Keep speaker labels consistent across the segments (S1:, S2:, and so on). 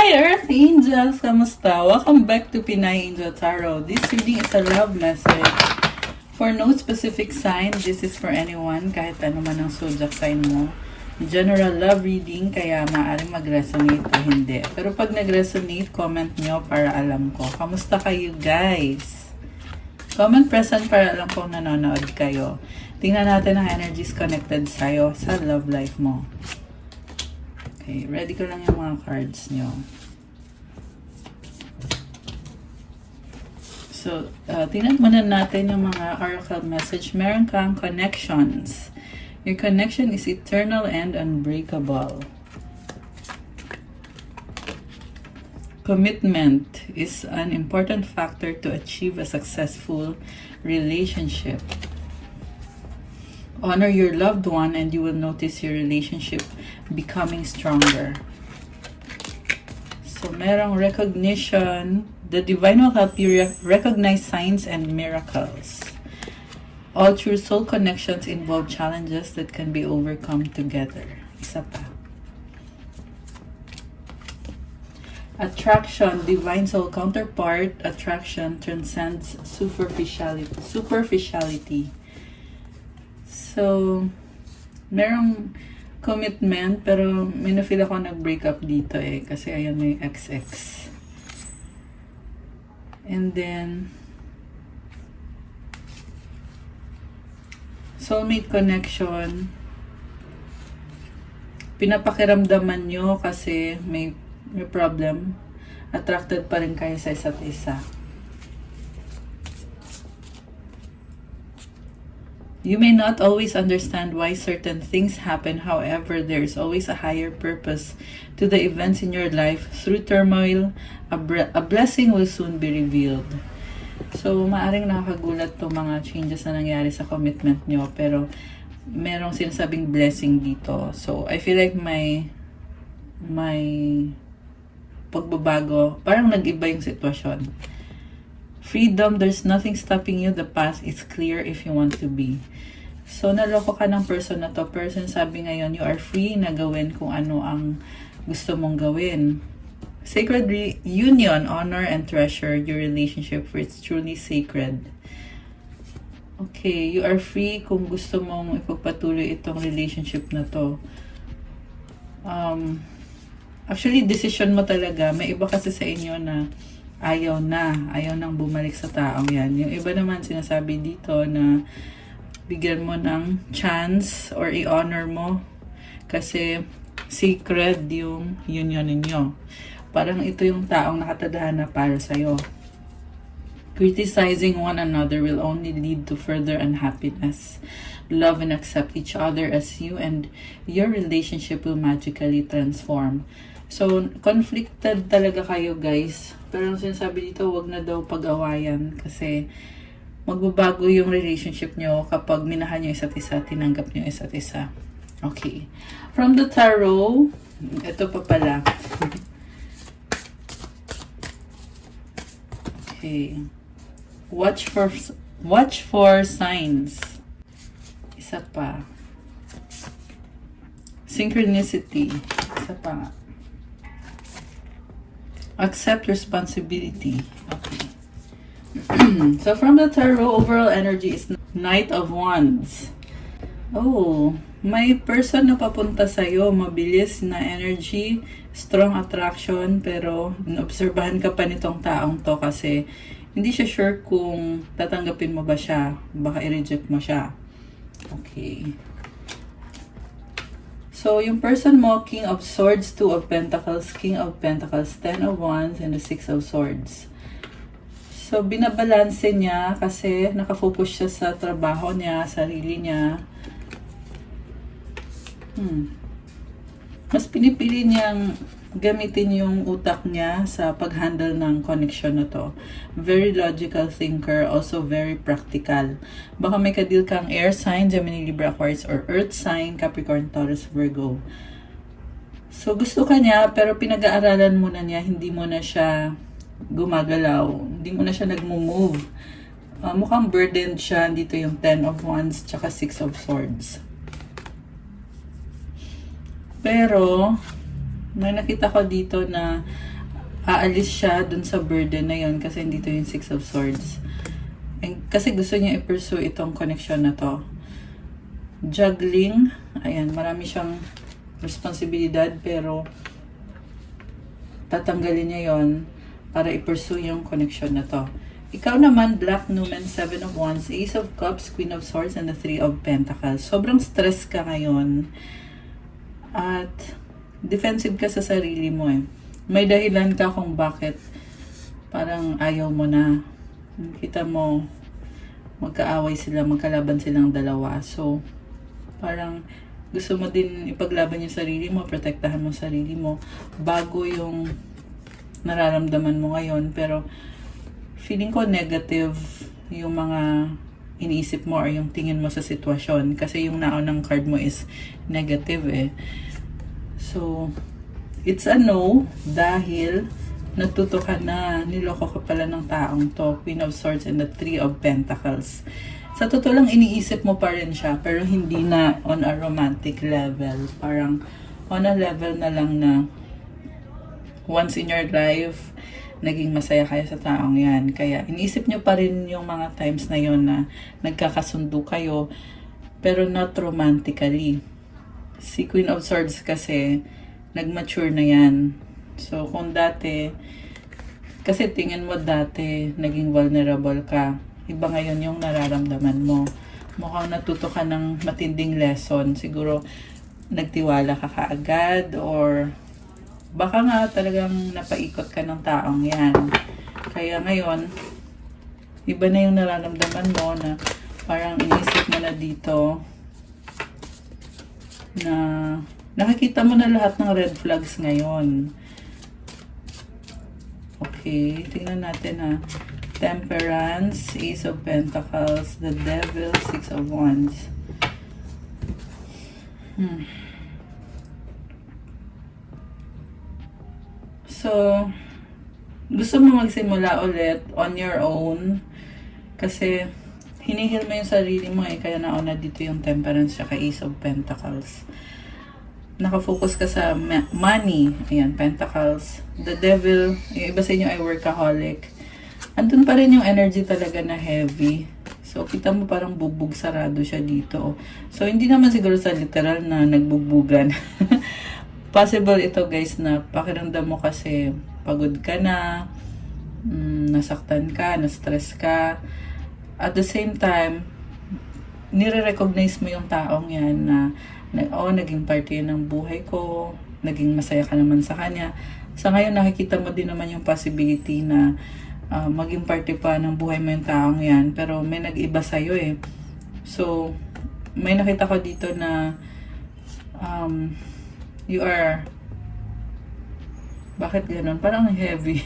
S1: Hi Earth Angels! Kamusta? Welcome back to Pinay Angel Tarot. This reading is a love message. For no specific sign, this is for anyone, kahit ano man ang zodiac sign mo. General love reading, kaya maaaring mag-resonate o hindi. Pero pag nag-resonate, comment nyo para alam ko. Kamusta kayo guys? Comment present para alam kong nanonood kayo. Tingnan natin ang energies connected sa'yo sa love life mo. Okay, ready ko lang yung mga cards nyo. So, tingnan muna natin yung mga oracle message. Meron kang connections. Your connection is eternal and unbreakable. Commitment is an important factor to achieve a successful relationship. Honor your loved one and you will notice your relationship becoming stronger. So, merong recognition. The divine will help you recognize signs and miracles. All true soul connections involve challenges that can be overcome together. Isa pa. Attraction, divine soul counterpart. Attraction transcends superficiality. So, merong commitment, pero may na-feel ako nag-break up dito kasi ayan may XX. And then, soulmate connection. Pinapakiramdaman nyo kasi may problem. Attracted pa rin kayo sa isa't isa. You may not always understand why certain things happen. However, there is always a higher purpose to the events in your life. Through turmoil, a blessing will soon be revealed. So, maaring nakakagulat to mga changes na nangyari sa commitment nyo. Pero, merong sinasabing blessing dito. So, I feel like may pagbabago. Parang nag-iba yung sitwasyon. Freedom, there's nothing stopping you. The path is clear if you want to be. So, naloko ka ng person na to. Person sabi ngayon, you are free na gawin kung ano ang gusto mong gawin. Sacred union, honor and treasure your relationship for it's truly sacred. Okay, you are free kung gusto mong ipagpatuloy itong relationship na to. Actually, decision mo talaga. May iba kasi sa inyo na ayaw nang bumalik sa taong yan. Yung iba naman sinasabi dito na bigyan mo ng chance or i-honor mo kasi sacred yung union ninyo. Parang ito yung taong nakatadhana para sa'yo. Criticizing one another will only lead to further unhappiness. Love and accept each other as you and your relationship will magically transform. So, conflicted talaga kayo guys. Pero ang sinasabi dito, wag na daw pag-awayan kasi magbabago yung relationship nyo kapag minahan nyo isa't isa, tinanggap nyo isa't isa. Okay. From the tarot, ito pa pala. Okay. Watch for signs. Isa pa. Synchronicity. Isa pa nga. Accept responsibility. Okay. So from the tarot, overall energy is Knight of Wands. Oh, may person na papunta sa'yo. Mabilis na energy, strong attraction, pero naobserbahan ka pa nitong taong to kasi hindi siya sure kung tatanggapin mo ba siya. Baka i-reject mo siya. Okay. So, yung person mo, King of Swords, Two of Pentacles, King of Pentacles, Ten of Wands, and the Six of Swords. So, binabalanse niya kasi nakafocus siya sa trabaho niya, sarili niya. Mas pinipili niyang gamitin yung utak niya sa pag-handle ng connection na to. Very logical thinker, also very practical. Baka may kadil kang air sign, Gemini, Libra, Aquarius, or earth sign, Capricorn, Taurus, Virgo. So, gusto ka niya, pero pinag-aaralan muna niya, hindi mo na siya gumagalaw. Hindi mo na siya nag-move. Mukhang burdened siya. Dito yung 10 of Wands, tsaka 6 of Swords. Pero, may nakita ko dito na aalis siya dun sa burden na yon kasi hindi to yung Six of Swords. And, kasi gusto niya i-pursue itong connection na to. Juggling, ayan, marami siyang responsibilidad pero tatanggalin niya yon para i-pursue yung connection na to. Ikaw naman, Black Numen, Seven of Wands, Ace of Cups, Queen of Swords, and the Three of Pentacles. Sobrang stress ka ngayon. At defensive ka sa sarili mo eh. May dahilan ka kung bakit parang ayaw mo na. Kita mo, magkaaway sila, magkalaban silang dalawa. So, parang gusto mo din ipaglaban yung sarili mo, protektahan mo sarili mo, bago yung nararamdaman mo ngayon. Pero, feeling ko negative yung mga iniisip mo or yung tingin mo sa sitwasyon. Kasi yung naunang card mo is negative eh. So, it's a no dahil natuto ka na, niloko ka pala ng taong to, Queen of Swords and the Three of Pentacles. Sa totoo lang, iniisip mo pa rin siya, pero hindi na on a romantic level. Parang on a level na lang na once in your life, naging masaya kayo sa taong yan. Kaya iniisip nyo pa rin yung mga times na yon na nagkakasundo kayo, pero not romantically. Si Queen of Swords kasi, nag-mature na yan. So, kung dati, kasi tingin mo dati, naging vulnerable ka. Iba ngayon yung nararamdaman mo. Mukhang natuto ka ng matinding lesson. Siguro, nagtiwala ka kaagad or baka nga talagang napaikot ka ng taong yan. Kaya ngayon, iba na yung nararamdaman mo na parang inisip mo na dito na nakikita mo na lahat ng red flags ngayon. Okay, tingnan natin ha. Temperance, Ace of Pentacles, the Devil, Six of Wands. So, gusto mo magsimula ulit on your own kasi hinihil mo yung sarili mo eh, kaya nauna dito yung Temperance at Ace of Pentacles. Nakafocus ka sa money, ayan, Pentacles. The Devil, yung iba sa inyo ay workaholic. Andun pa rin yung energy talaga na heavy. So, kita mo parang bugbog sarado siya dito. So, hindi naman siguro sa literal na nagbugbugan. Possible ito guys na pakiramdam mo kasi pagod ka na, nasaktan ka, na-stress ka. At the same time, nire-recognize mo yung taong yan na naging parte yun ng buhay ko, naging masaya ka naman sa kanya. Sa ngayon, nakikita mo din naman yung possibility na maging parte pa ng buhay mo yung taong yan. Pero may nag-iba sa'yo eh. So, may nakita ko dito na you are, bakit ganun? Parang heavy.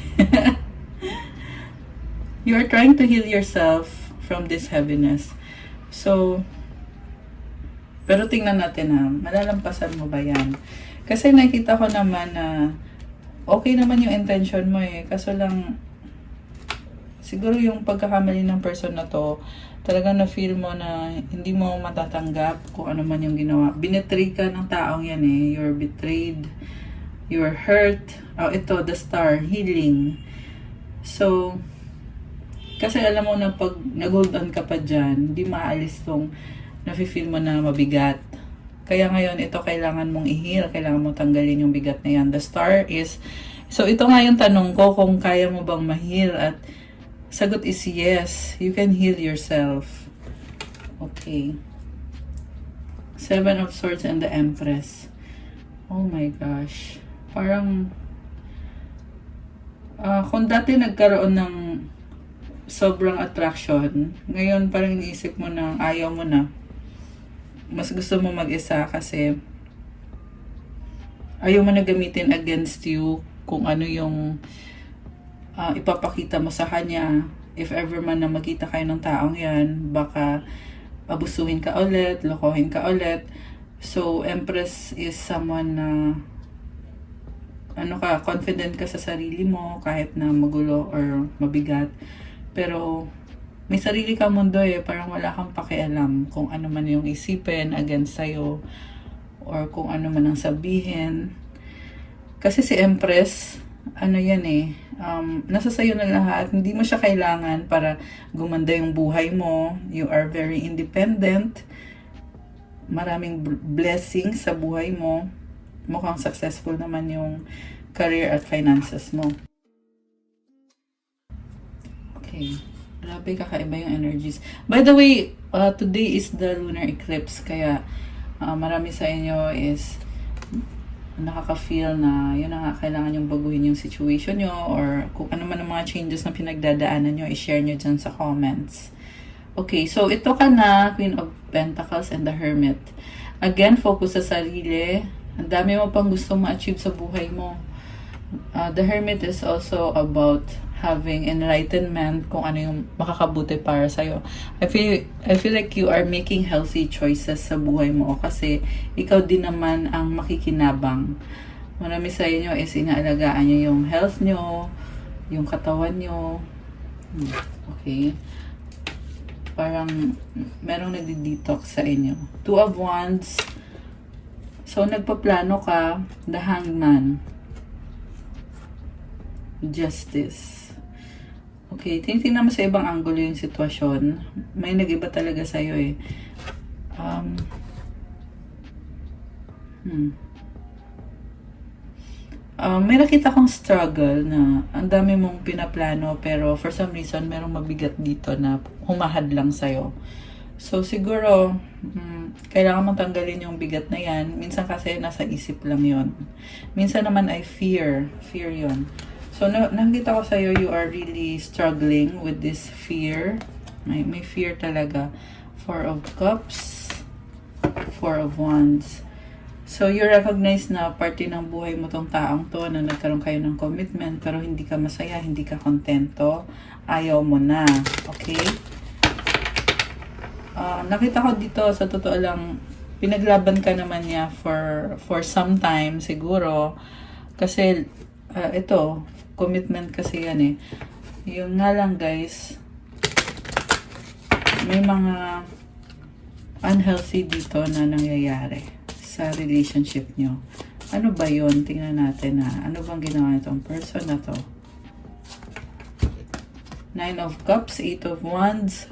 S1: You are trying to heal yourself from this heaviness. So, pero tingnan natin ha, malalampasan mo ba yan? Kasi nakita ko naman na okay naman yung intention mo eh. Kaso lang, siguro yung pagkakamali ng person na to, talagang na-feel mo na hindi mo matatanggap kung ano man yung ginawa. Binetray ka ng taong yan eh. You're betrayed. You're hurt. Oh, ito, the Star, healing. So, kasi alam mo na pag nag-hold on ka pa dyan, hindi maalis tong nafe-feel mo na mabigat. Kaya ngayon, ito kailangan mong i-heal. Kailangan mong tanggalin yung bigat na yan. The Star is, so ito nga yung tanong ko kung kaya mo bang ma-heal at sagot is yes. You can heal yourself. Okay. Seven of Swords and the Empress. Oh my gosh. Parang, kung dati nagkaroon ng sobrang attraction, ngayon parang iniisip mo na ayaw mo na. Mas gusto mo mag-isa kasi ayaw mo na gamitin against you kung ano yung ipapakita mo sa kanya. If ever man na magkita kayo ng taong yan, baka abusuhin ka ulit, lokohin ka ulit. So, Empress is someone na confident ka sa sarili mo kahit na magulo or mabigat. Pero may sarili ka mundo eh, parang wala kang pakialam kung ano man yung isipin against sa'yo or kung ano man ang sabihin. Kasi si Empress, ano yan eh, nasa sayo na lahat. Hindi mo siya kailangan para gumanda yung buhay mo. You are very independent. Maraming blessings sa buhay mo. Mukhang successful naman yung career at finances mo. Okay. Grabe, kakaiba yung energies. By the way, today is the lunar eclipse. Kaya marami sa inyo is nakaka-feel na yun na nga, kailangan yung baguhin yung situation nyo or kung ano man ang mga changes na pinagdadaanan nyo, i-share nyo dyan sa comments. Okay, so ito ka na, Queen of Pentacles and the Hermit. Again, focus sa sarili. Ang dami mo pang gusto ma-achieve sa buhay mo. The Hermit is also about having enlightenment kung ano yung makakabuti para sa'yo. I feel like you are making healthy choices sa buhay mo kasi ikaw din naman ang makikinabang. Marami sa inyo is inaalagaan nyo yung health nyo, yung katawan nyo. Okay. Parang merong nagdi-detox sa inyo. Two of Wands. So, nagpaplano ka. The Hangman. Justice. Okay, tingnan mo sa ibang angulo yung sitwasyon. May nag-iba talaga sa'yo eh. May nakita kong struggle na ang dami mong pinaplano pero for some reason merong mabigat dito na humahad lang sa'yo. So siguro, kailangan mong tanggalin yung bigat na yan. Minsan kasi nasa isip lang yon. Minsan naman ay fear. Fear yon. So, nakikita ko sa'yo, you are really struggling with this fear. May fear talaga. Four of Cups. Four of Wands. So, you recognize na parte ng buhay mo tong taong to na nagkaroon kayo ng commitment pero hindi ka masaya, hindi ka kontento. Ayaw mo na. Okay? Nakita ko dito, sa totoo lang, pinaglaban ka naman niya for some time siguro. Kasi, ito, commitment kasi yan eh. Yung nga lang guys, may mga unhealthy dito na nangyayari sa relationship nyo. Ano ba yun? Tingnan natin na. Ano bang ginawa itong person na to? Nine of Cups, Eight of Wands.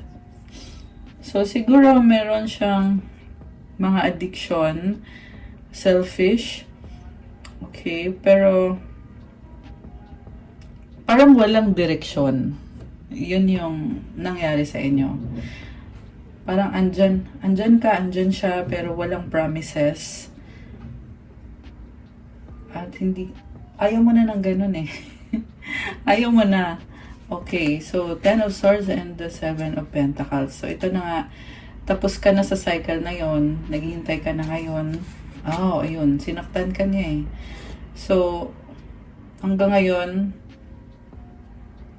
S1: So siguro meron siyang mga addiction, selfish. Okay, pero parang walang direksyon. Yun yung nangyari sa inyo. Parang andyan siya, pero walang promises. At ayaw mo na ng ganun eh. Ayaw mo na. Okay, so Ten of Swords and the Seven of Pentacles. So ito na nga, tapos ka na sa cycle na yon, naghihintay ka na ngayon. Ayun, sinaktan ka niya eh. So, hanggang ngayon,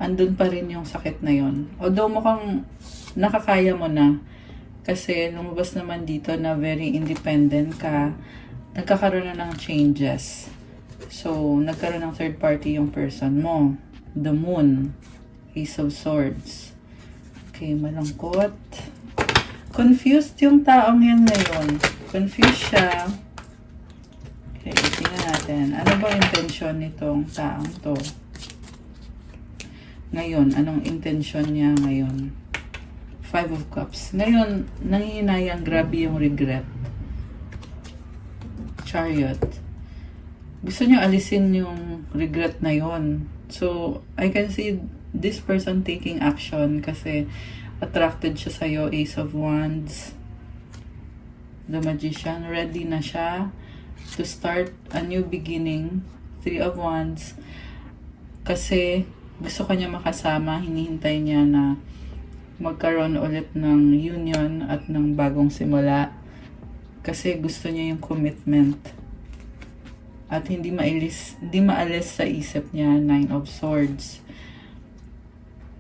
S1: andun pa rin yung sakit na yon. Although mukhang nakakaya mo na kasi lumabas naman dito na very independent ka, nagkakaroon na ng changes. So, nagkaroon ng third party yung person mo. The Moon. Ace of Swords. Okay, malungkot. Confused yung taong yan ngayon. Confused siya. Okay, tingnan natin. Ano ba intention nitong taong to? Ngayon, anong intention niya ngayon? Five of Cups. Ngayon, nangihinayang, grabe yung regret. Chariot. Gusto niya alisin yung regret na yon. So, I can see this person taking action kasi attracted siya sa'yo. Ace of Wands. The Magician. Ready na siya to start a new beginning. Three of Wands. Kasi gusto kanya makasama, hinihintay niya na magkaroon ulit ng union at ng bagong simula. Kasi gusto niya yung commitment. At hindi maalis sa isip niya. Nine of Swords.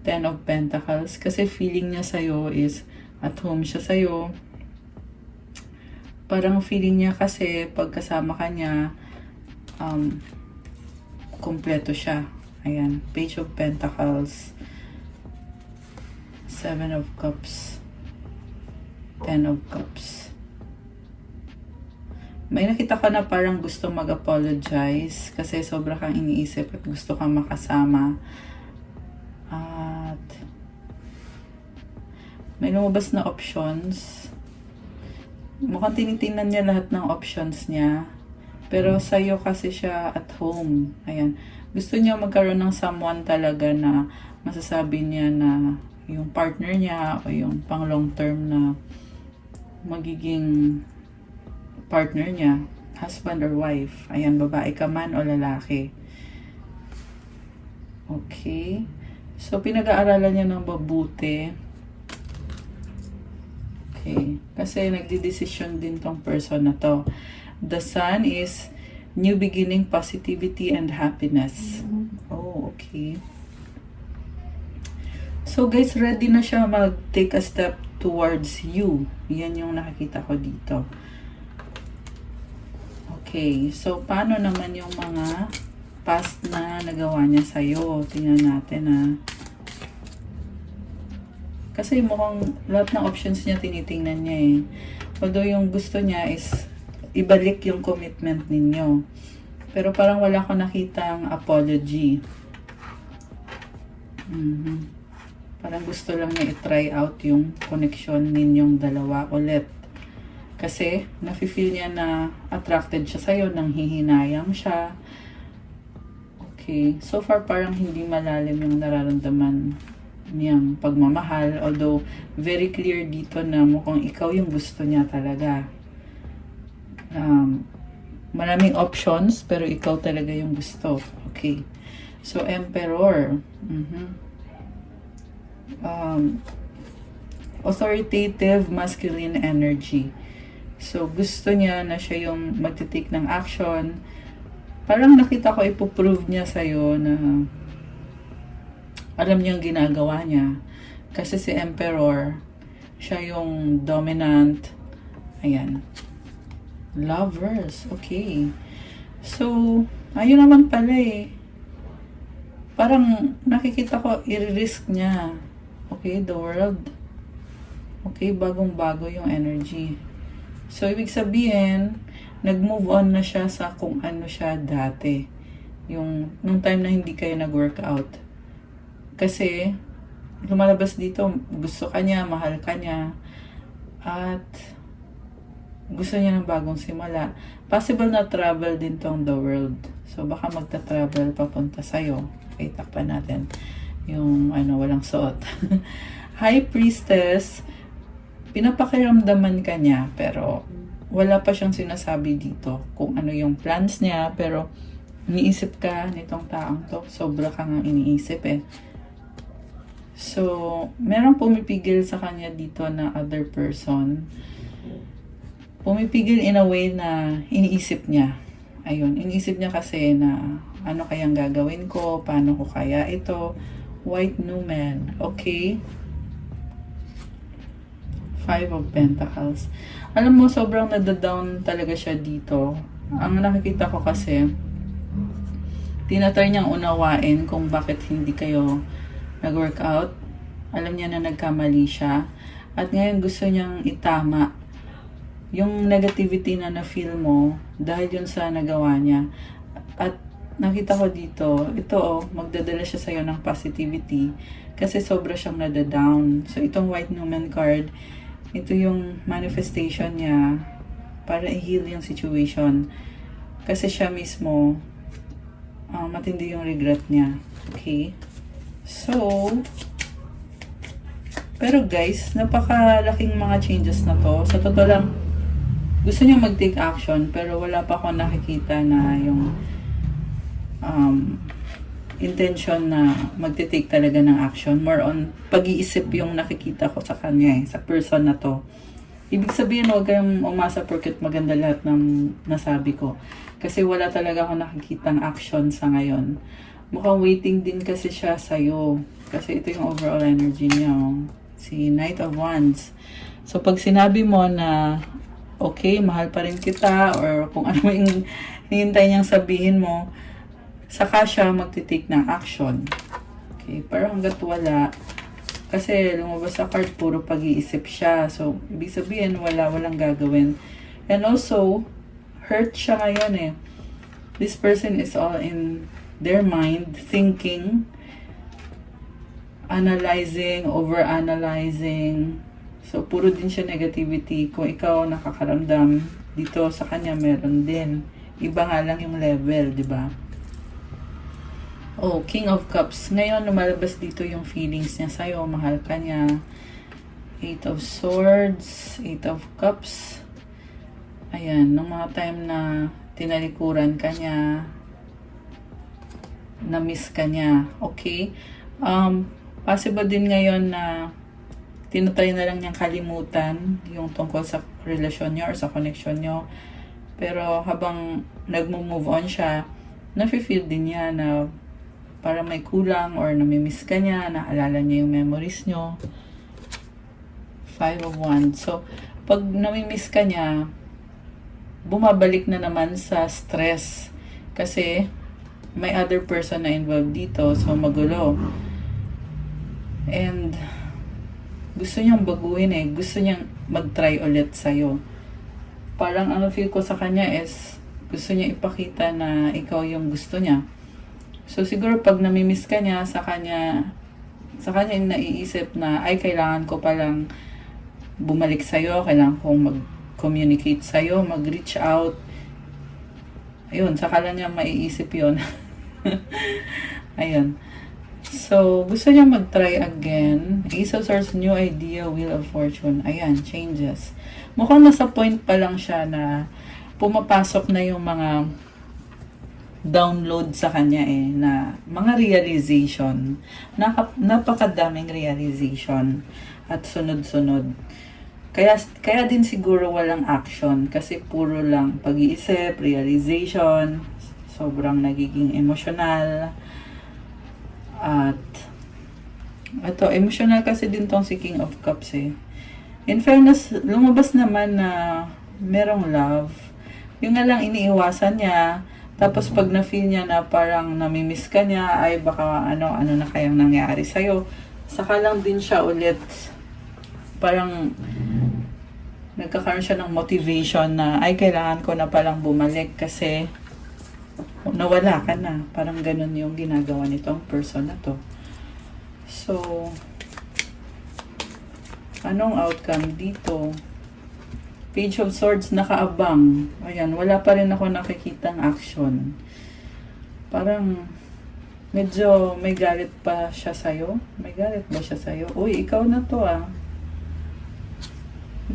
S1: Ten of Pentacles. Kasi feeling niya sa'yo is at home siya sa'yo. Parang feeling niya kasi pagkasama ka niya, kompleto siya. Ayan, Page of Pentacles, Seven of Cups, Ten of Cups. May nakita ko na parang gusto mag-apologize kasi sobra kang iniisip at gusto kang makasama. At may lumabas na options. Mukhang tinitingnan niya lahat ng options niya. Pero sa'yo kasi siya at home. Ayan. Gusto niya magkaroon ng someone talaga na masasabi niya na yung partner niya o yung pang long term na magiging partner niya, husband or wife. Ayan, babae ka man o lalaki. Okay. So, pinag-aaralan niya ng mabuti. Okay. Kasi nagdi-decision din tong person na to. The sun is new beginning, positivity, and happiness. Oh, okay. So, guys, ready na siya mag-take a step towards you. Yan yung nakikita ko dito. Okay, so paano naman yung mga past na nagawa niya sa'yo? Tingnan natin Kasi mukhang lahat ng options niya tinitingnan niya eh. Although yung gusto niya is ibalik yung commitment ninyo. Pero parang wala ko nakitang apology. Parang gusto lang niya i-try out yung connection ninyong dalawa ulit. Kasi, nafe-feel niya na attracted siya sa'yo, nang hihinayang siya. Okay. So far, parang hindi malalim yung nararamdaman niyang pagmamahal. Although, very clear dito na mukhang ikaw yung gusto niya talaga. Maraming options, pero ikaw talaga yung gusto. Okay. So, Emperor. Authoritative masculine energy. So, gusto niya na siya yung magtitake ng action. Parang nakita ko ipoprove niya sa'yo na alam niyang ginagawa niya. Kasi si Emperor, siya yung dominant. Ayan. Lovers. Okay. So, ayun naman pala eh. Parang nakikita ko i-risk niya. Okay, the world. Okay, bagong-bago yung energy. So, ibig sabihin, nag-move on na siya sa kung ano siya dati. Nung time na hindi kayo nag-workout. Kasi, lumalabas dito, gusto ka niya, mahal ka niya, at gusto niya ng bagong simula. Possible na travel din tong the world. So, baka magta-travel papunta sa'yo. Okay, takpan natin yung walang suot. High Priestess, pinapakiramdaman ka niya, pero wala pa siyang sinasabi dito kung ano yung plans niya, pero iniisip ka nitong taong to. Sobra kang iniisip eh. So, merong pumipigil sa kanya dito na other person. Pumipigil in a way na iniisip niya. Ayun, iniisip niya kasi na ano kayang gagawin ko, paano ko kaya ito. White Numen. Okay. 5 of Pentacles. Alam mo, sobrang nadadown talaga siya dito. Ang nakikita ko kasi, tinatry niyang unawain kung bakit hindi kayo nag-workout. Alam niya na nagkamali siya. At ngayon gusto niyang itama yung negativity na na-feel mo dahil yun sa nagawa niya. At nakita ko dito, ito magdadala siya sa'yo ng positivity kasi sobra siyang nadadown. So, itong White Numen card, ito yung manifestation niya para i-heal yung situation. Kasi siya mismo, matindi yung regret niya. Okay? So, pero guys, napakalaking mga changes na to. Sa totoo lang, gusto niya mag-take action, pero wala pa ako nakikita na yung intention na magte-take talaga ng action. More on pag-iisip yung nakikita ko sa kanya sa person na to. Ibig sabihin, huwag kayong umasa porket maganda lahat ng nasabi ko. Kasi wala talaga ako nakikitang action sa ngayon. Mukhang waiting din kasi siya sa'yo. Kasi ito yung overall energy niya. Si Knight of Wands. So, pag sinabi mo na okay, mahal pa rin kita, or kung ano yung hinihintay niyang sabihin mo, saka siya magtitake ng action. Okay, pero hanggat wala, kasi lumabas sa card, puro pag-iisip siya. So, ibig sabihin, walang gagawin. And also, hurt siya ngayon eh. This person is all in their mind, thinking, analyzing, overanalyzing. So, puro din siya negativity. Kung ikaw nakakaramdam, dito sa kanya meron din. Iba nga lang yung level, di ba? Oh, King of Cups. Ngayon, lumalabas dito yung feelings niya sa'yo. Mahal ka niya. 8 of Swords, 8 of Cups. Ayan, nung mga time na tinalikuran ka niya, na-miss ka niya. Okay? Possible din ngayon na tinatry na lang niyang kalimutan yung tungkol sa relasyon niyo or sa connection niyo. Pero habang nagmo-move on siya, nafe-feel din niya na para may kulang or namimiss ka niya, naalala niya yung memories niyo. 5 of Wands. So, pag namimiss ka niya, bumabalik na naman sa stress. Kasi, may other person na involved dito. So, magulo. And, gusto niyang baguhin eh. Gusto niyang mag-try ulit sa'yo. Parang ang feel ko sa kanya is, gusto niya ipakita na ikaw yung gusto niya. So, siguro pag namimiss ka niya, sa kanya yung naiisip na, ay, kailangan ko palang bumalik sa'yo, kailangan kong mag-communicate sa'yo, mag-reach out. Ayun, saka lang niya maiisip yun. Ayun. So, gusto niya mag-try again. Ace of Swords, new idea, Wheel of Fortune. Ayan, changes. Mukhang nasa point pa lang siya na pumapasok na yung mga download sa kanya eh, na mga realization. Napakadaming realization at sunod-sunod. Kaya din siguro walang action kasi puro lang pag-iisip, realization, sobrang nagiging emotional. At ito, emotional kasi din tong si King of Cups eh. In fairness, lumabas naman na merong love. Yung nga lang iniiwasan niya. Tapos pag na-feel niya na parang namimiss ka niya, ay baka ano na kayang nangyari sa'yo. Saka lang din siya ulit. Parang nagkakaroon siya ng motivation na ay kailangan ko na palang bumalik kasi nawala ka na. Parang ganun yung ginagawa nitong person na to. So, anong outcome dito? Page of Swords, nakaabang. Ayan, wala pa rin ako nakikitang action. Parang, medyo may galit pa siya sa'yo. May galit ba siya sa'yo? Uy, ikaw na to ah.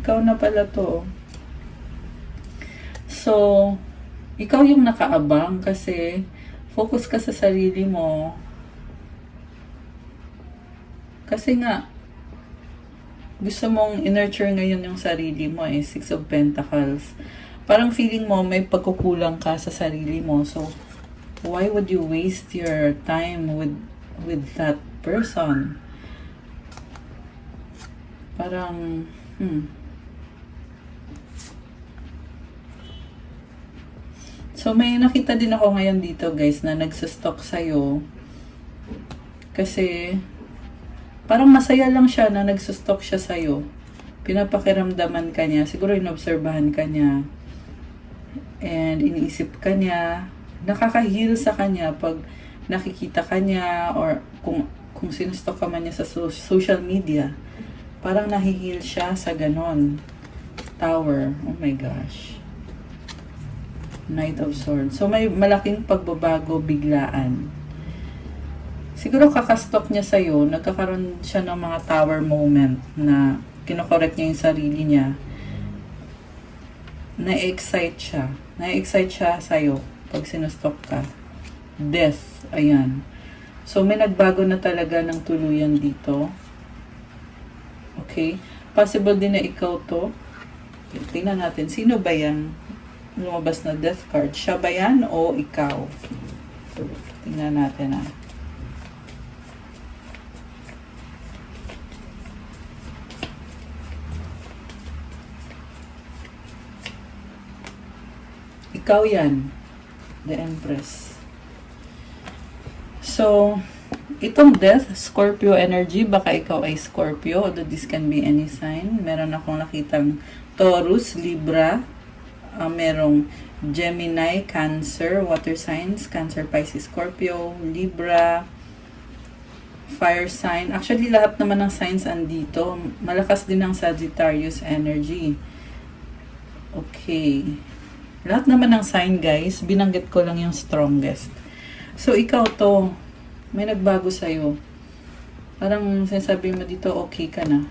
S1: Ikaw na pala to. So, ikaw yung nakaabang kasi focus ka sa sarili mo. Kasi nga, gusto mong i-nurture ngayon yung sarili mo eh, 6 of Pentacles. Parang feeling mo may pagkukulang ka sa sarili mo. So, why would you waste your time with that person? Parang, So, may nakita din ako ngayon dito guys na nagsastock sa'yo. Kasi, parang masaya lang siya na nagsustock siya sa'yo. Pinapakiramdaman ka niya. Siguro inobserbahan ka niya. And iniisip ka niya. Nakaka-heal sa kanya pag nakikita ka niya or kung sinustock ka man niya sa social media. Parang nahi-heal siya sa ganon. Tower. Oh my gosh. Knight of Swords. So may malaking pagbabago biglaan. Siguro kakastock niya sa'yo, nagkakaroon siya ng mga tower moment na kinokorek niya yung sarili niya. Na-excite siya. Na-excite siya sa'yo pag sinustock ka. Death. Ayan. So, may nagbago na talaga ng tuluyan dito. Okay? Possible din na ikaw to. Okay, tingnan natin. Sino ba yan? Lumabas na death card. Siya ba yan o ikaw? Tingnan natin ah. Ikaw yan. The Empress. So, itong death, Scorpio energy, baka ikaw ay Scorpio, although this can be any sign. Meron akong nakitang Taurus, Libra, merong Gemini, Cancer, water signs, Cancer, Pisces, Scorpio, Libra, fire sign. Actually, lahat naman ng signs andito. Malakas din ang Sagittarius energy. Okay. Lahat naman ng sign, guys. Binanggit ko lang yung strongest. So, ikaw to. May nagbago sa'yo. Parang sinasabi mo dito, okay ka na.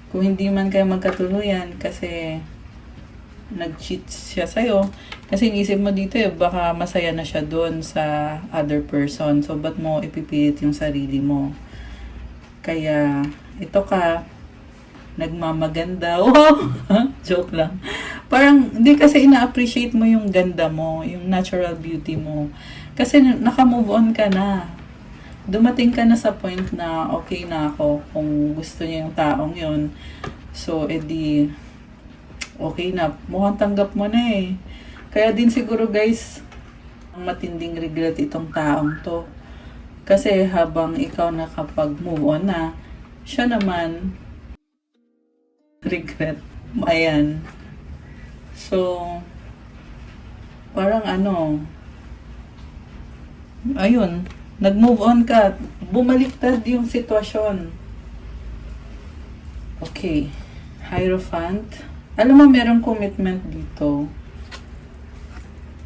S1: Kung hindi man kayo magkatuluyan kasi nag-cheat siya sa'yo. Kasi iniisip mo dito baka masaya na siya doon sa other person. So, ba't mo ipipilit yung sarili mo? Kaya, ito ka, nagmamaganda. Wow! Joke lang. Parang, hindi kasi ina-appreciate mo yung ganda mo, yung natural beauty mo. Kasi naka-move on ka na. Dumating ka na sa point na okay na ako kung gusto niya yung taong yun. So, edi, okay na. Mukhang tanggap mo na eh. Kaya din siguro guys, matinding regret itong taong to. Kasi habang ikaw nakapag-move on na, siya naman, regret. Ayan. So, parang ayun, nag-move on ka, bumaliktad yung sitwasyon. Okay. Hierophant. Alam mo, merong commitment dito.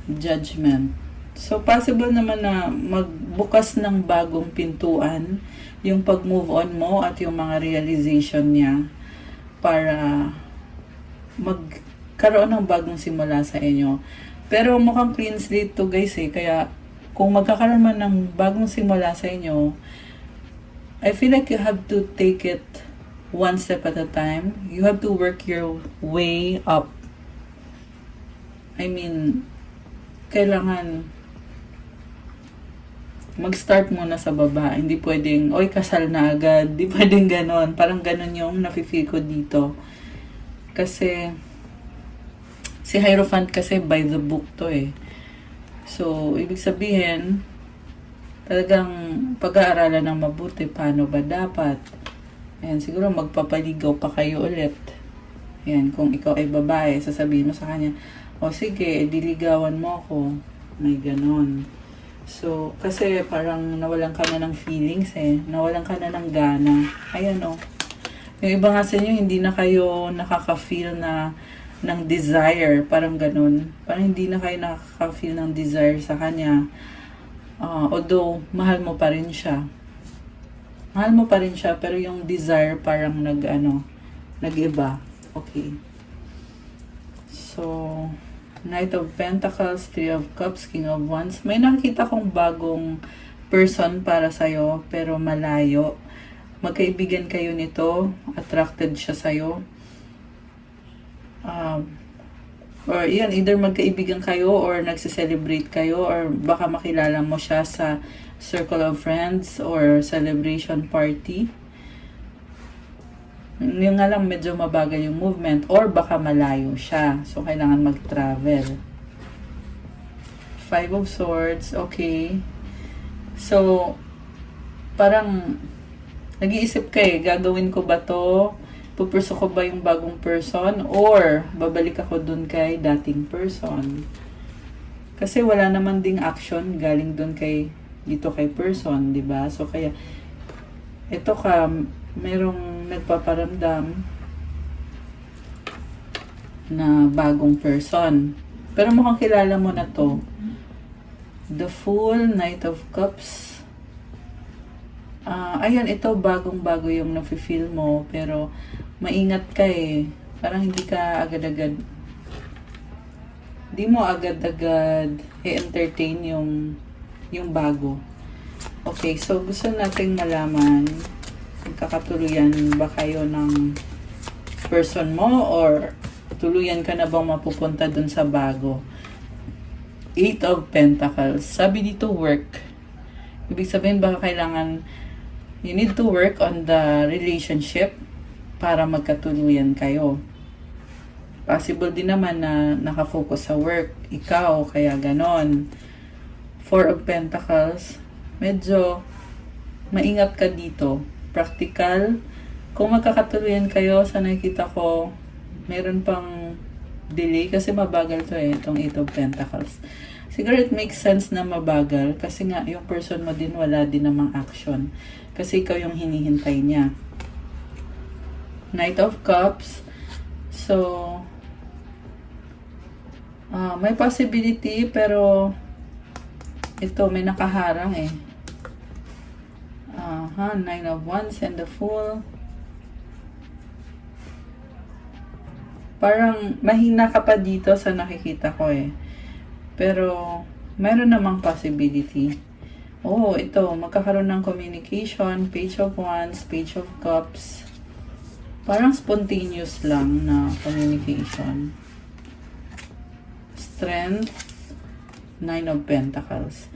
S1: Judgment. So, possible naman na magbukas ng bagong pintuan yung pag-move on mo at yung mga realization niya para magkaroon ng bagong simula sa inyo. Pero mukhang clean slate to guys eh. Kaya kung magkakaroon man ng bagong simula sa inyo, I feel like you have to take it one step at a time. You have to work your way up. I mean, kailangan mag-start muna sa baba. Hindi pwedeng, oy, kasal na agad. Hindi pwedeng ganon. Parang ganon yung nafe-feel ko dito. Kasi, si Hierophant kasi by the book to eh. So, ibig sabihin, talagang pag-aaralan ng mabuti, paano ba dapat? Ayan, siguro magpapaligaw pa kayo ulit. Ayan, kung ikaw ay babae, sasabihin mo sa kanya, o sige, diligawan mo ako. May ganon. So, kasi parang nawalan ka na ng feelings eh. Nawalan ka na ng gana. Ayan o. Yung iba nga sa inyo, hindi na kayo nakaka-feel na ng desire, parang ganun. Parang hindi na kayo nakaka-feel ng desire sa kanya. Although, mahal mo pa rin siya. Mahal mo pa rin siya, pero yung desire parang nag-iba. Okay. So, Knight of Pentacles, Three of Cups, King of Wands. May nakikita kong bagong person para sa'yo, pero malayo. Magkaibigan kayo nito, attracted siya sa'yo. Or yan, either magkaibigan kayo or nagse-celebrate kayo or baka makilala mo siya sa circle of friends or celebration party. Yung nga lang medyo mabagal yung movement or baka malayo siya. So, kailangan mag-travel. Five of Swords, okay. So, parang nag-iisip ka eh, gagawin ko ba to? Pupurso ko ba yung bagong person? Or, babalik ako dun kay dating person? Kasi wala naman ding action galing dun dito kay person, di ba? So, kaya, ito ka, merong nagpaparamdam na bagong person. Pero mukhang kilala mo na to. The Fool, Knight of Cups. Ayan, ito bagong-bago yung nafe-feel mo, pero maingat ka eh. Parang hindi ka agad-agad, hindi mo agad-agad i-entertain yung bago. Okay, so gusto nating malaman kung kakatuluyan ba kayo ng person mo or tuluyan ka na bang mapupunta dun sa bago. Eight of Pentacles. Sabi dito work. Ibig sabihin baka kailangan you need to work on the relationship para magkatuluyan kayo. Possible din naman na nakafocus sa work. Ikaw, kaya ganon. Four of Pentacles. Medyo maingat ka dito. Practical. Kung magkakatuluyan kayo, sa nakikita ko, meron pang delay kasi mabagal to eh, itong Eight of Pentacles. Siguro it makes sense na mabagal kasi nga yung person mo din wala din namang action. Kasi ikaw yung hinihintay niya. Knight of Cups. So, may possibility pero ito may nakaharang eh. Nine of Wands and the Fool. Parang mahina ka pa dito sa nakikita ko eh. Pero, meron namang possibility. Ito, magkakaroon ng communication, Page of Wands, Page of Cups. Parang spontaneous lang na communication. Strength, Nine of Pentacles.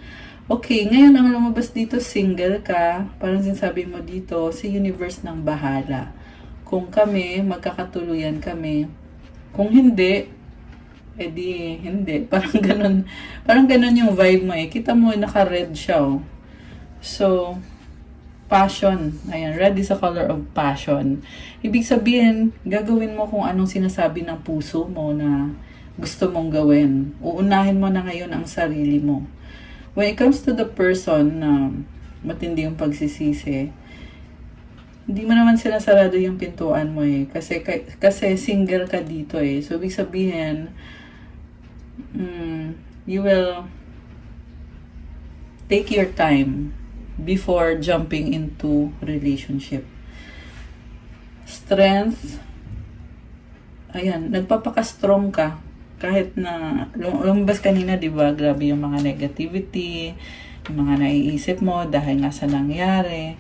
S1: Okay, ngayon ang lumabas dito, single ka. Parang sinasabi mo dito, si universe nang bahala. Kung kami, magkakatuluyan kami. Kung hindi, edi hindi. Parang ganun yung vibe mo eh. Kita mo, naka-red siya oh. So, passion. Ayan, red is a color of passion. Ibig sabihin, gagawin mo kung anong sinasabi ng puso mo na gusto mong gawin. Uunahin mo na ngayon ang sarili mo. When it comes to the person na matindi yung pagsisisi, hindi mo naman sinasarado yung pintuan mo eh. Kasi single ka dito eh. So, ibig sabihin, you will take your time before jumping into relationship. Strength, ayan, nagpapaka-strong ka. Kahit na, lumabas kanina, di ba, grabe yung mga negativity, yung mga naiisip mo dahil nga sa nangyari.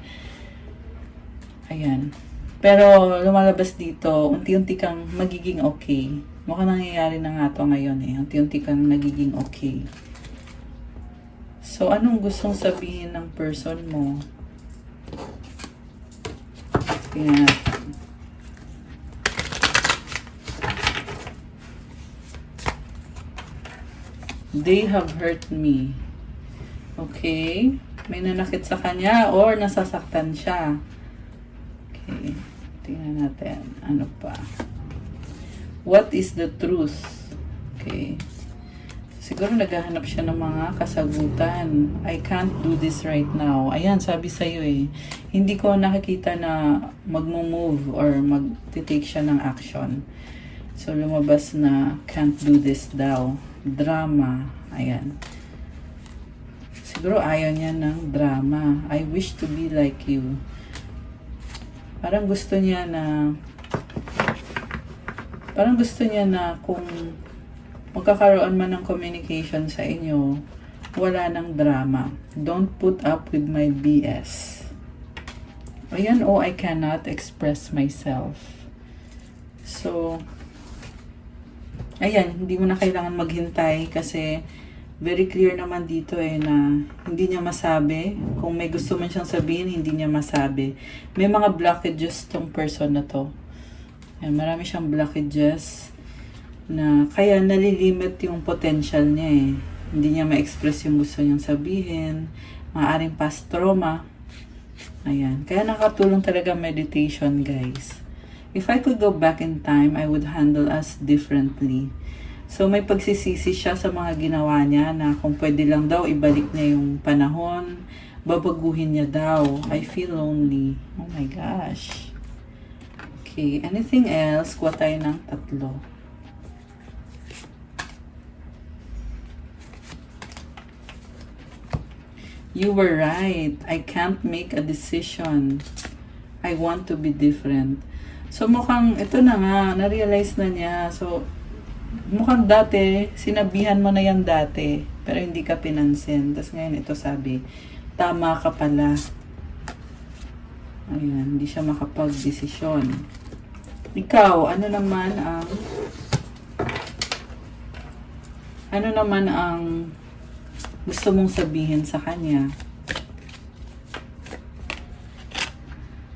S1: Ayan. Pero lumalabas dito, unti-unti kang magiging okay. Mukhang nangyayari na nga to ngayon eh. Unti-unti kang nagiging okay. So, anong gustong sabihin ng person mo? Tingnan natin. They have hurt me. Okay. May nanakit sa kanya or nasasaktan siya. Okay. Tingnan natin. Ano pa? What is the truth? Okay. Siguro naghahanap siya ng mga kasagutan. I can't do this right now. Ayan, sabi sa'yo eh. Hindi ko nakikita na mag-move or mag-take siya ng action. So, lumabas na can't do this daw. Drama. Ayan. Siguro ayaw niya ng drama. I wish to be like you. Parang gusto niya na kung magkakaroon man ng communication sa inyo, wala ng drama. Don't put up with my BS. Ayan, I cannot express myself. So, ayan, hindi mo na kailangan maghintay kasi very clear naman dito eh na hindi niya masabi. Kung may gusto man siyang sabihin, hindi niya masabi. May mga blockages tong person na to. Ayan, marami siyang blockages na kaya nalilimit yung potential niya eh. Hindi niya ma-express yung gusto niyang sabihin. Maaaring past trauma. Ayan. Kaya nakatulong talaga meditation, guys. If I could go back in time, I would handle us differently. So, may pagsisisi siya sa mga ginawa niya na kung pwede lang daw, ibalik niya yung panahon. Babaguhin niya daw. I feel lonely. Oh my gosh. Okay. Anything else? Kuha tayo ng 3. You were right. I can't make a decision. I want to be different. So, mukhang, ito na nga, na-realize na niya. So, mukhang dati, sinabihan mo na yan dati, pero hindi ka pinansin. Tapos ngayon, ito sabi, tama ka pala. Ayan, hindi siya makapag-desisyon. Ikaw, ano naman ang gusto mong sabihin sa kanya?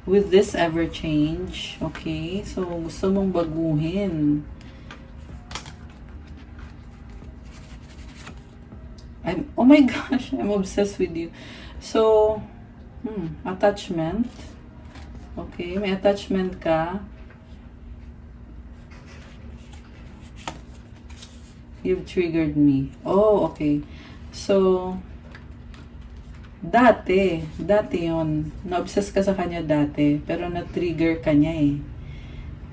S1: Will this ever change? Okay, so gusto mong baguhin. Oh my gosh, I'm obsessed with you. So, attachment. Okay, may attachment ka. You've triggered me. Oh, okay. So, dati yun. Na-obsess ka sa kanya dati, pero na-trigger ka niya eh.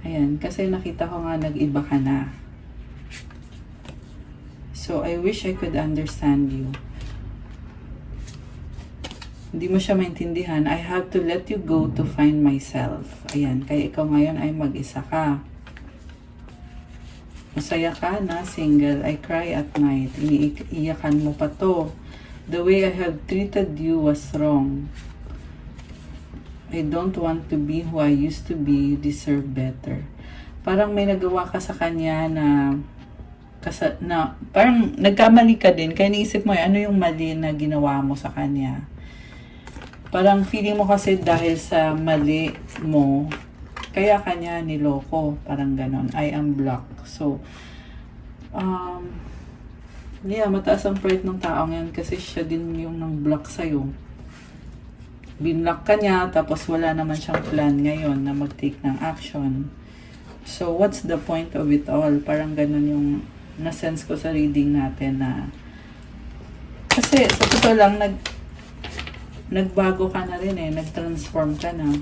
S1: Ayan, kasi nakita ko nga nag-iba ka na. So, I wish I could understand you. Hindi mo siya maintindihan. I have to let you go to find myself. Ayan, kaya ikaw ngayon ay mag-isa ka. Masaya ka na, single. I cry at night. Iniiyakan mo pa to. The way I have treated you was wrong. I don't want to be who I used to be. You deserve better. Parang may nagawa ka sa kanya na parang nagkamali ka din. Kaya naisip mo, ano yung mali na ginawa mo sa kanya? Parang feeling mo kasi dahil sa mali mo, kaya kanya niloko. Parang ganon. I am blocked. So, yeah, mataas ang pride ng taong yan kasi siya din yung nang block sa'yo. Binlock ka niya, tapos wala naman siyang plan ngayon na mag-take ng action. So, what's the point of it all? Parang ganon yung na-sense ko sa reading natin na kasi sa totoo lang, nagbago ka na rin eh, nag-transform ka na.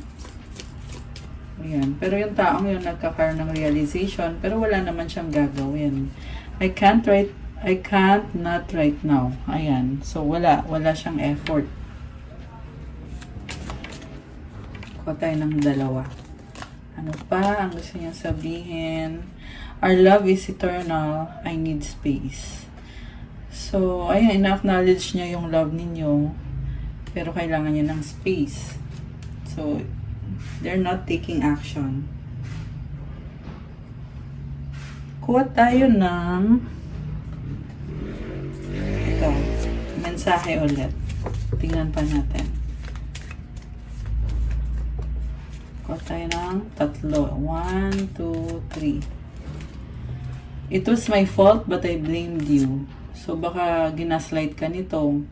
S1: Ayan. Pero yung taong yun nagkakaroon ng realization, pero wala naman siyang gagawin. I can't not right now. Ayan. So, wala siyang effort. Kuha tayo ng dalawa. Ano pa ang gusto niya sabihin? Our love is eternal. I need space. So, ayan, ina-acknowledge niya yung love ninyo, pero kailangan niya ng space. So, they're not taking action. Kuha tayo ng ito, mensahe ulit. Tingnan pa natin. Kuha tayo ng tatlo. 1, 2, 3. It was my fault but I blamed you. So, baka ginaslight ka nito.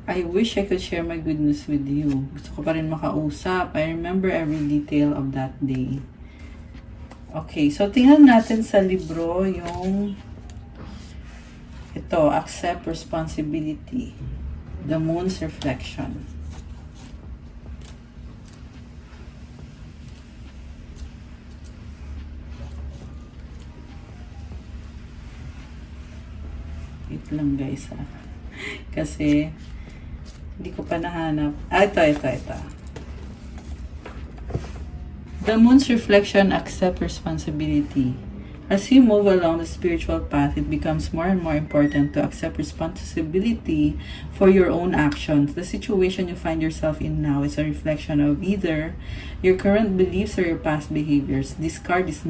S1: I wish I could share my good news with you. Gusto ko pa rin makausap. I remember every detail of that day. Okay, so tingnan natin sa libro yung ito, Accept Responsibility. The Moon's Reflection. Wait lang guys ha. Kasi hindi ko pa nahanap. Ito. The Moon's Reflection, Accept Responsibility. As you move along the spiritual path, it becomes more and more important to accept responsibility for your own actions. The situation you find yourself in now is a reflection of either your current beliefs or your past behaviors. This card isn't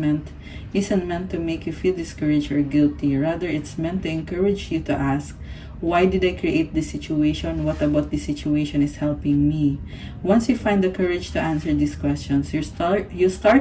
S1: meant to make you feel discouraged or guilty. Rather, it's meant to encourage you to ask, why did I create this situation? What about this situation is helping me? Once you find the courage to answer these questions, you start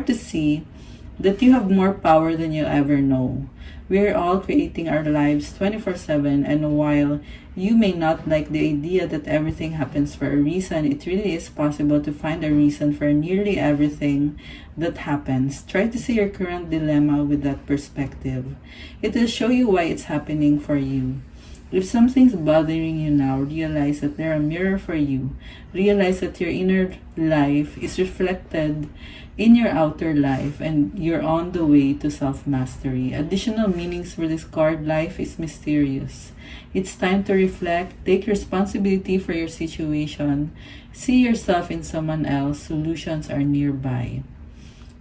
S1: to see that you have more power than you'll ever know. We are all creating our lives 24/7, and while you may not like the idea that everything happens for a reason, it really is possible to find a reason for nearly everything that happens. Try to see your current dilemma with that perspective. It will show you why it's happening for you. If something's bothering you now, realize that they're a mirror for you. Realize that your inner life is reflected in your outer life and you're on the way to self-mastery. Additional meanings for this card: life is mysterious. It's time to reflect, take responsibility for your situation, see yourself in someone else, solutions are nearby.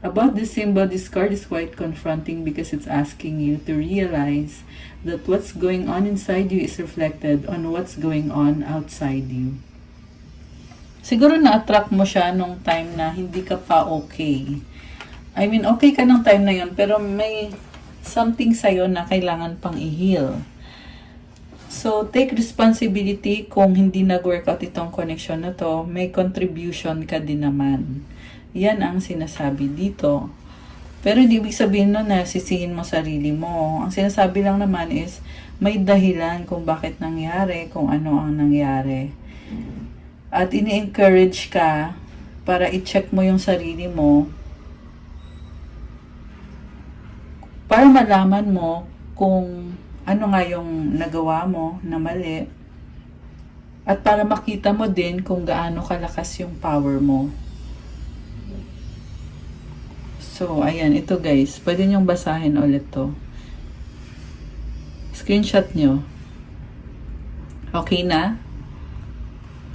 S1: About this symbol, this card is quite confronting because it's asking you to realize that what's going on inside you is reflected on what's going on outside you. Siguro na-attract mo siya nung time na hindi ka pa okay. I mean, okay ka nung time na yon, pero may something sa'yo na kailangan pang i-heal. So, take responsibility kung hindi nag-workout itong connection na to, may contribution ka din naman. Yan ang sinasabi dito. Pero hindi ibig sabihin nun na sisihin mo sarili mo. Ang sinasabi lang naman is, may dahilan kung bakit nangyari, kung ano ang nangyari. At ini-encourage ka para i-check mo yung sarili mo para malaman mo kung ano nga yung nagawa mo na mali. At para makita mo din kung gaano kalakas yung power mo. So, ayan, ito guys. Pwede nyong basahin ulit to. Screenshot nyo. Okay na?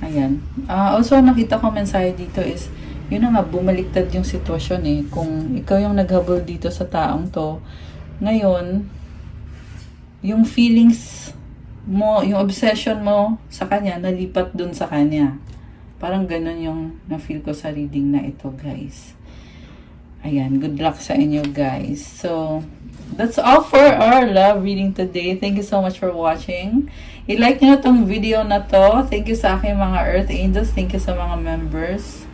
S1: Ayan. Also, nakita ko mensahe dito is, yun na nga, bumaliktad yung sitwasyon eh. Kung ikaw yung naghabol dito sa taong to, ngayon, yung feelings mo, yung obsession mo sa kanya, nalipat dun sa kanya. Parang ganun yung na-feel ko sa reading na ito, guys. Ayan, good luck sa inyo, guys. So, that's all for our love reading today. Thank you so much for watching. I-like nyo na tong video na to. Thank you sa aking mga Earth Angels. Thank you sa mga members.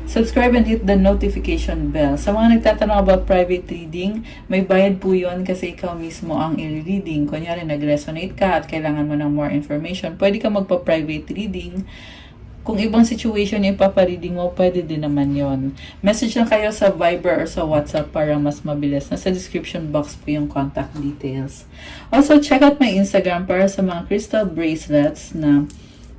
S1: Subscribe and hit the notification bell. Sa mga nagtatanong about private reading, may bayad po yun kasi ikaw mismo ang i-reading. Kunyari, nag-resonate ka at kailangan mo ng more information, pwede ka magpa-private reading. Kung ibang situation yung ipapareading mo, pwede din naman yon. Message lang kayo sa Viber or sa WhatsApp para mas mabilis. Nasa description box po yung contact details. Also, check out my Instagram para sa mga crystal bracelets na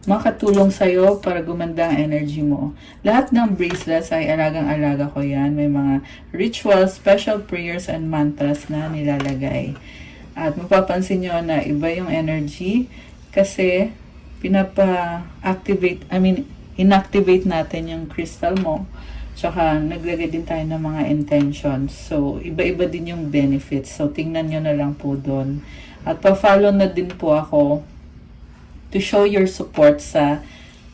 S1: makatulong sa'yo para gumanda ang energy mo. Lahat ng bracelets ay alagang-alaga ko yan. May mga rituals, special prayers, and mantras na nilalagay. At mapapansin nyo na iba yung energy kasi inactivate natin yung crystal mo. Tsaka, naglagay din tayo ng mga intentions. So, iba-iba din yung benefits. So, tingnan nyo na lang po doon. At pa-follow na din po ako to show your support sa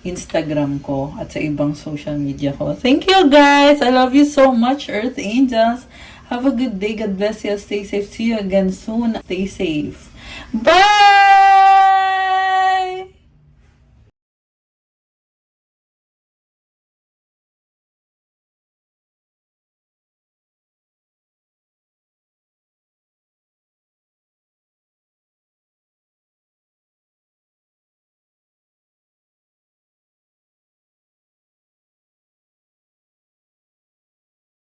S1: Instagram ko at sa ibang social media ko. Thank you, guys! I love you so much, Earth Angels. Have a good day. God bless you. Stay safe. See you again soon. Stay safe. Bye!